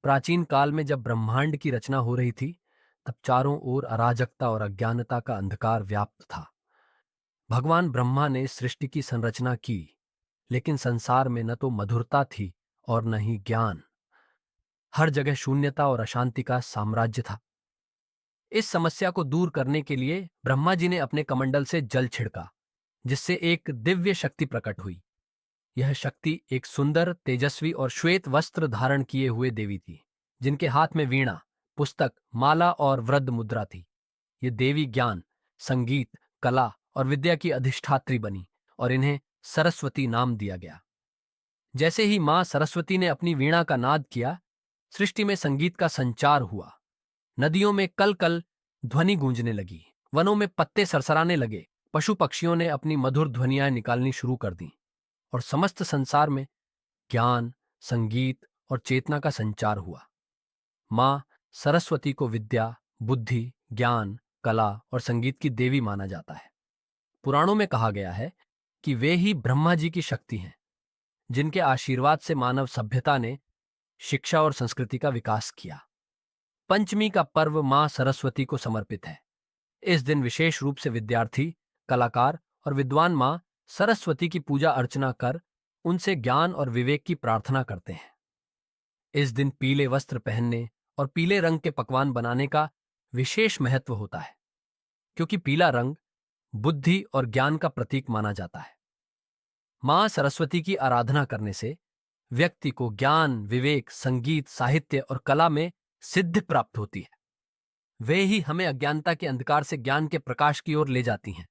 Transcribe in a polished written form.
प्राचीन काल में जब ब्रह्मांड की रचना हो रही थी, तब चारों ओर अराजकता और अज्ञानता का अंधकार व्याप्त था। भगवान ब्रह्मा ने सृष्टि की संरचना की, लेकिन संसार में न तो मधुरता थी और न ही ज्ञान। हर जगह शून्यता और अशांति का साम्राज्य था। इस समस्या को दूर करने के लिए ब्रह्मा जी ने अपने कमंडल से जल छिड़का, जिससे एक दिव्य शक्ति प्रकट हुई। यह शक्ति एक सुंदर, तेजस्वी और श्वेत वस्त्र धारण किए हुए देवी थी, जिनके हाथ में वीणा, पुस्तक, माला और वृद्ध मुद्रा थी। ये देवी ज्ञान, संगीत, कला और विद्या की अधिष्ठात्री बनी और इन्हें सरस्वती नाम दिया गया। जैसे ही मां सरस्वती ने अपनी वीणा का नाद किया, सृष्टि में संगीत का संचार हुआ। नदियों में कल कल ध्वनि गूंजने लगी, वनों में पत्ते सरसराने लगे, पशु पक्षियों ने अपनी मधुर ध्वनियां निकालनी शुरू कर दी और समस्त संसार में ज्ञान, संगीत और चेतना का संचार हुआ। मां सरस्वती को विद्या, बुद्धि, ज्ञान, कला और संगीत की देवी माना जाता है। पुराणों में कहा गया है कि वे ही ब्रह्मा जी की शक्ति हैं, जिनके आशीर्वाद से मानव सभ्यता ने शिक्षा और संस्कृति का विकास किया। पंचमी का पर्व मां सरस्वती को समर्पित है। इस दिन विशेष रूप से विद्यार्थी, कलाकार और विद्वान मां सरस्वती की पूजा अर्चना कर उनसे ज्ञान और विवेक की प्रार्थना करते हैं। इस दिन पीले वस्त्र पहनने और पीले रंग के पकवान बनाने का विशेष महत्व होता है, क्योंकि पीला रंग बुद्धि और ज्ञान का प्रतीक माना जाता है। मां सरस्वती की आराधना करने से व्यक्ति को ज्ञान, विवेक, संगीत, साहित्य और कला में सिद्धि प्राप्त होती है। वे ही हमें अज्ञानता के अंधकार से ज्ञान के प्रकाश की ओर ले जाती हैं।